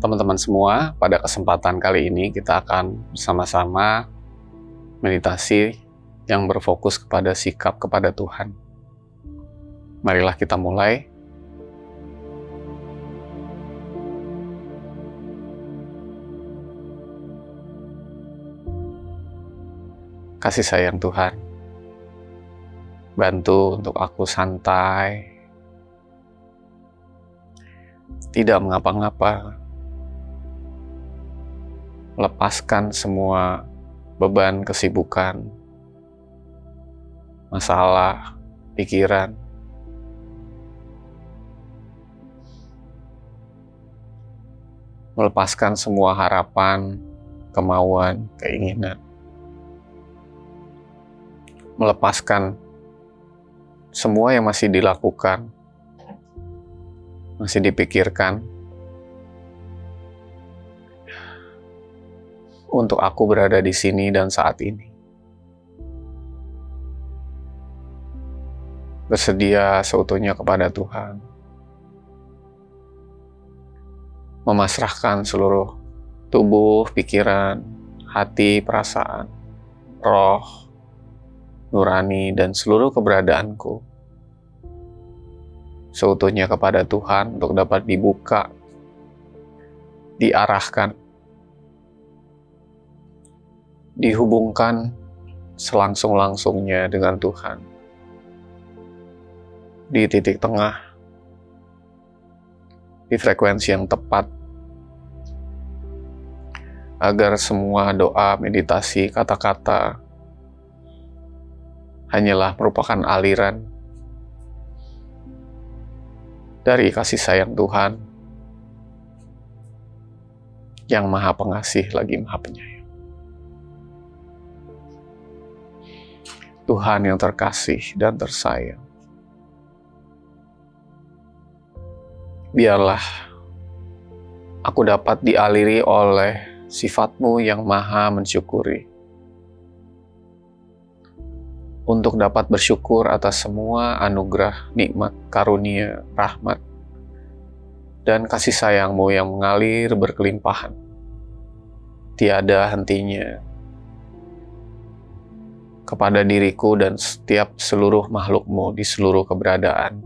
teman-teman semua, pada kesempatan kali ini kita akan bersama-sama meditasi yang berfokus kepada sikap kepada Tuhan. Marilah kita mulai. Kasih sayang Tuhan, bantu untuk aku santai, tidak mengapa-ngapa, melepaskan semua beban kesibukan, masalah, pikiran, melepaskan semua harapan, kemauan, keinginan, melepaskan semua yang masih dilakukan, masih dipikirkan, untuk aku berada di sini dan saat ini. Bersedia seutuhnya kepada Tuhan. Memasrahkan seluruh tubuh, pikiran, hati, perasaan, roh, nurani, dan seluruh keberadaanku seutuhnya kepada Tuhan untuk dapat dibuka, diarahkan, dihubungkan selangsung-langsungnya dengan Tuhan di titik tengah, di frekuensi yang tepat, agar semua doa, meditasi, kata-kata hanyalah merupakan aliran dari kasih sayang Tuhan yang Maha Pengasih lagi Maha Penyayang. Tuhan yang terkasih dan tersayang, biarlah aku dapat dialiri oleh sifat-Mu yang Maha mensyukuri, untuk dapat bersyukur atas semua anugerah, nikmat, karunia, rahmat, dan kasih sayang-Mu yang mengalir berkelimpahan, tiada hentinya, kepada diriku dan setiap seluruh makhluk-Mu di seluruh keberadaan,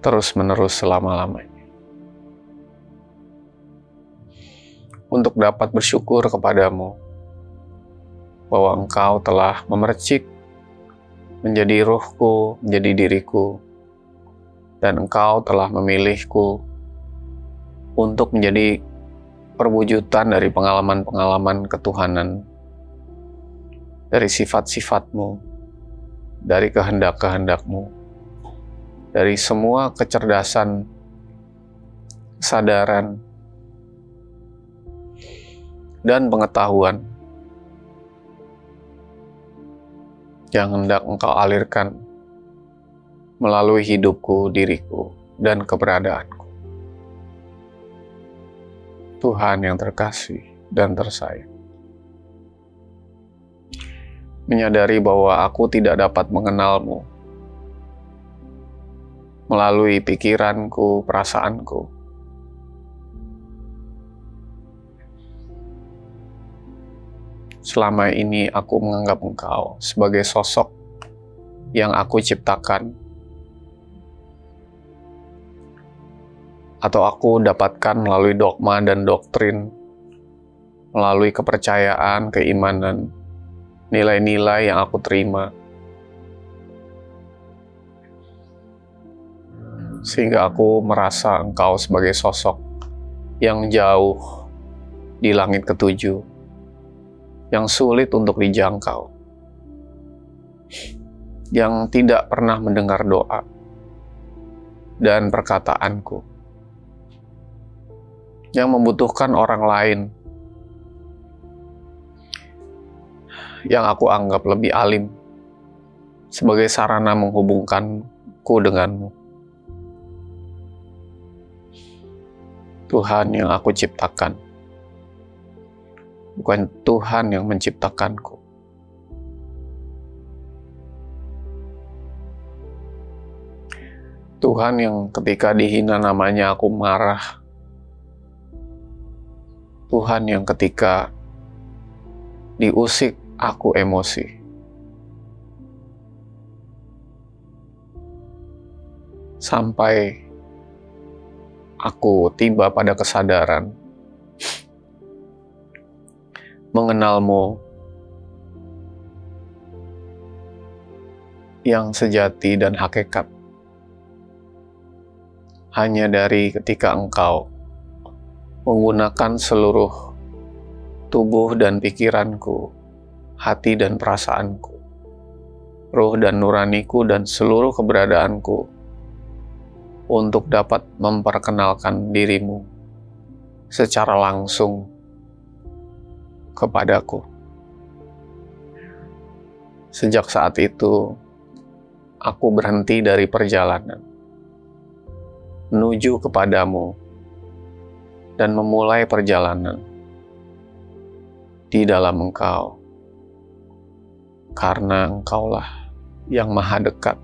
terus-menerus selama-lamanya. Untuk dapat bersyukur kepadamu, bahwa Engkau telah memercik menjadi ruhku, menjadi diriku, dan Engkau telah memilihku untuk menjadi perwujudan dari pengalaman-pengalaman ketuhanan, dari sifat-sifat-Mu, dari kehendak-kehendak-Mu, dari semua kecerdasan, kesadaran, dan pengetahuan yang hendak Engkau alirkan melalui hidupku, diriku, dan keberadaanku. Tuhan yang terkasih dan tersayang, menyadari bahwa aku tidak dapat mengenal-Mu melalui pikiranku, perasaanku, selama ini aku menganggap Engkau sebagai sosok yang aku ciptakan, atau aku dapatkan melalui dogma dan doktrin, melalui kepercayaan, keimanan, nilai-nilai yang aku terima, sehingga aku merasa Engkau sebagai sosok yang jauh di langit ketujuh, yang sulit untuk dijangkau, yang tidak pernah mendengar doa dan perkataanku, yang membutuhkan orang lain yang aku anggap lebih alim sebagai sarana menghubungkanku denganmu. Tuhan yang aku ciptakan, bukan Tuhan yang menciptakanku. Tuhan yang ketika dihina namanya aku marah. Tuhan yang ketika diusik aku emosi. Sampai aku tiba pada kesadaran mengenalmu yang sejati dan hakikat hanya dari ketika Engkau menggunakan seluruh tubuh dan pikiranku, hati dan perasaanku, roh dan nuraniku dan seluruh keberadaanku untuk dapat memperkenalkan dirimu secara langsung kepadaku. Sejak saat itu, aku berhenti dari perjalanan menuju kepadamu dan memulai perjalanan di dalam Engkau, karena Engkaulah yang maha dekat.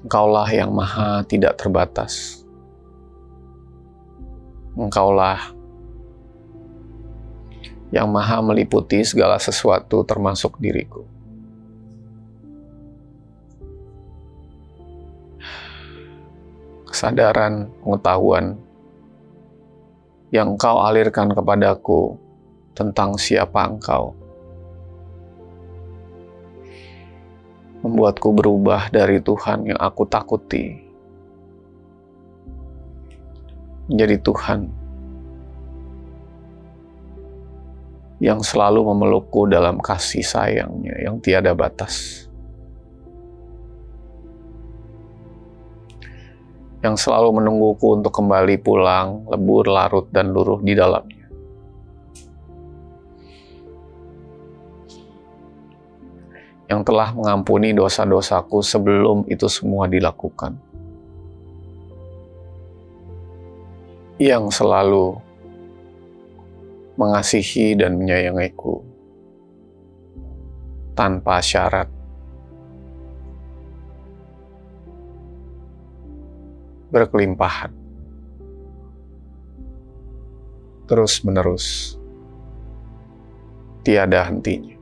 Engkaulah yang maha tidak terbatas. Engkaulah yang maha meliputi segala sesuatu termasuk diriku. Kesadaran, pengetahuan yang Engkau alirkan kepadaku tentang siapa Engkau membuatku berubah dari Tuhan yang aku takuti menjadi Tuhan yang selalu memelukku dalam kasih sayang-Nya yang tiada batas, yang selalu menungguku untuk kembali pulang, lebur, larut, dan luruh di dalamnya. Yang telah mengampuni dosa-dosaku sebelum itu semua dilakukan. Yang selalu mengasihi dan menyayangiku tanpa syarat. Berkelimpahan. Terus-menerus. Tiada hentinya.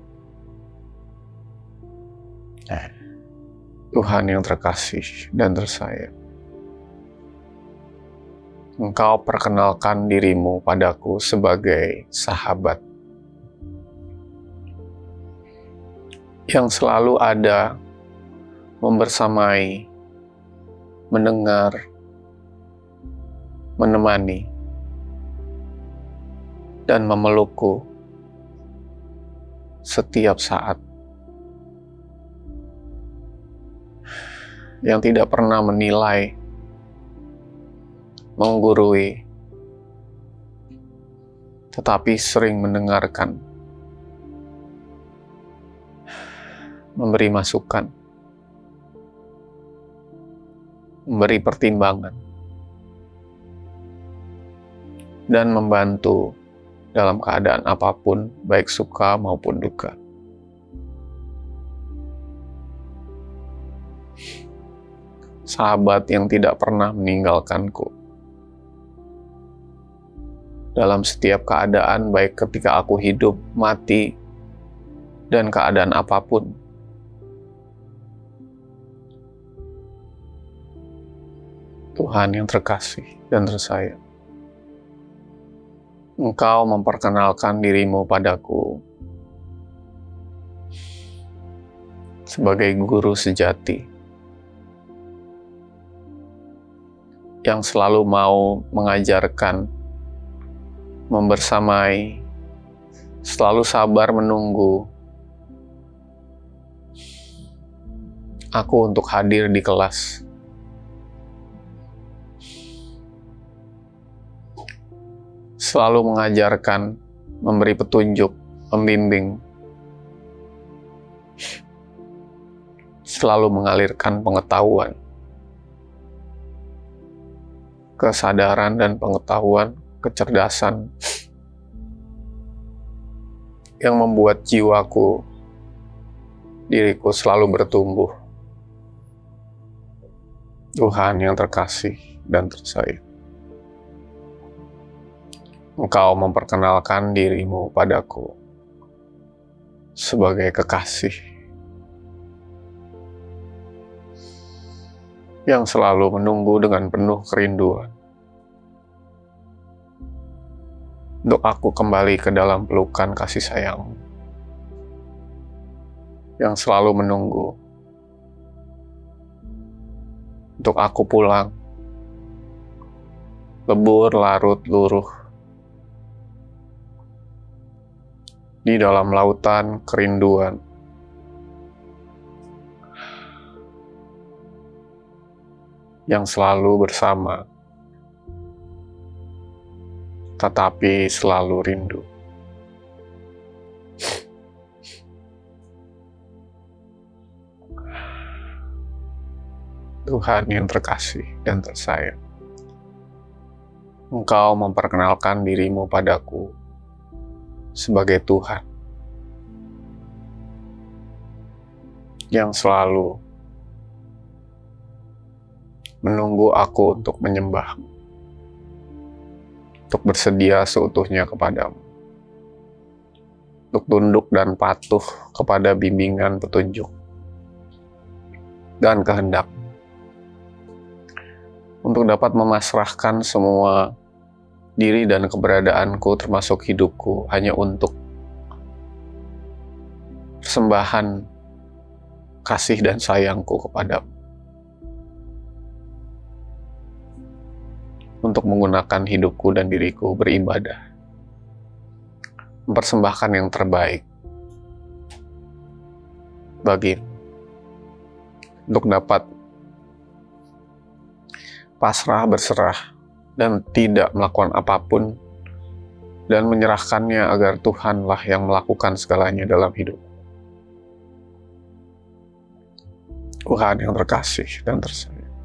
Tuhan yang terkasih dan tersayang, Engkau perkenalkan dirimu padaku sebagai sahabat yang selalu ada, membersamai, mendengar, menemani, dan memelukku setiap saat, yang tidak pernah menilai, menggurui, tetapi sering mendengarkan, memberi masukan, memberi pertimbangan, dan membantu dalam keadaan apapun, baik suka maupun duka. Sahabat yang tidak pernah meninggalkanku dalam setiap keadaan, baik ketika aku hidup, mati, dan keadaan apapun. Tuhan yang terkasih dan tersayang, Engkau memperkenalkan dirimu padaku sebagai guru sejati yang selalu mau mengajarkan, membersamai, selalu sabar menunggu aku untuk hadir di kelas. Selalu mengajarkan, memberi petunjuk, membimbing, selalu mengalirkan pengetahuan, kesadaran dan pengetahuan, kecerdasan yang membuat jiwaku, diriku selalu bertumbuh Tuhan yang terkasih dan tersayang, Engkau memperkenalkan dirimu padaku sebagai kekasih yang selalu menunggu dengan penuh kerinduan untuk aku kembali ke dalam pelukan kasih sayang yang selalu menunggu untuk aku pulang lebur larut luruh di dalam lautan kerinduan yang selalu bersama, tetapi selalu rindu. Tuhan yang terkasih dan tersayang, Engkau memperkenalkan dirimu padaku sebagai Tuhan yang selalu menunggu aku untuk menyembah, untuk bersedia seutuhnya kepadamu, untuk tunduk dan patuh kepada bimbingan petunjuk dan kehendak, untuk dapat memasrahkan semua diri dan keberadaanku termasuk hidupku hanya untuk persembahan kasih dan sayangku kepadamu, untuk menggunakan hidupku dan diriku beribadah, mempersembahkan yang terbaik bagimu, untuk dapat pasrah berserah dan tidak melakukan apapun dan menyerahkannya agar Tuhanlah yang melakukan segalanya dalam hidup. Tuhan yang terkasih dan tersayang,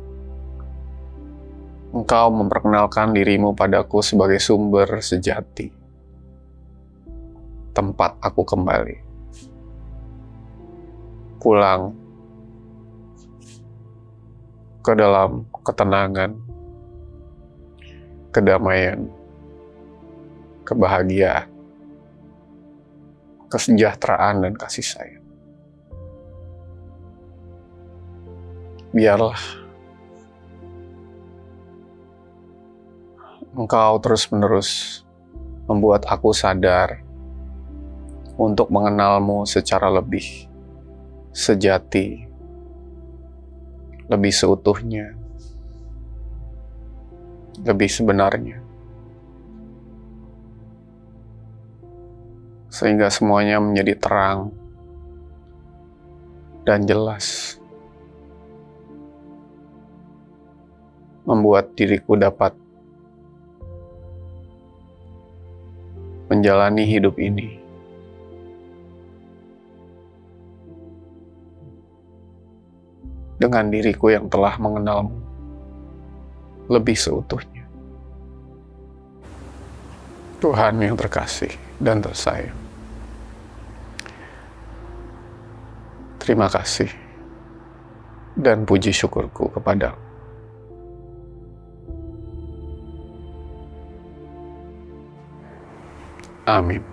Engkau memperkenalkan dirimu padaku sebagai sumber sejati, tempat aku kembali, pulang ke dalam ketenangan, kedamaian, kebahagiaan, kesejahteraan, dan kasih sayang. Biarlah Engkau terus-menerus membuat aku sadar untuk mengenalmu secara lebih sejati, lebih seutuhnya, lebih sebenarnya, sehingga semuanya menjadi terang dan jelas, membuat diriku dapat menjalani hidup ini dengan diriku yang telah mengenalmu lebih seutuhnya. Tuhan yang terkasih dan tersayang, terima kasih dan puji syukurku kepadamu. Amin.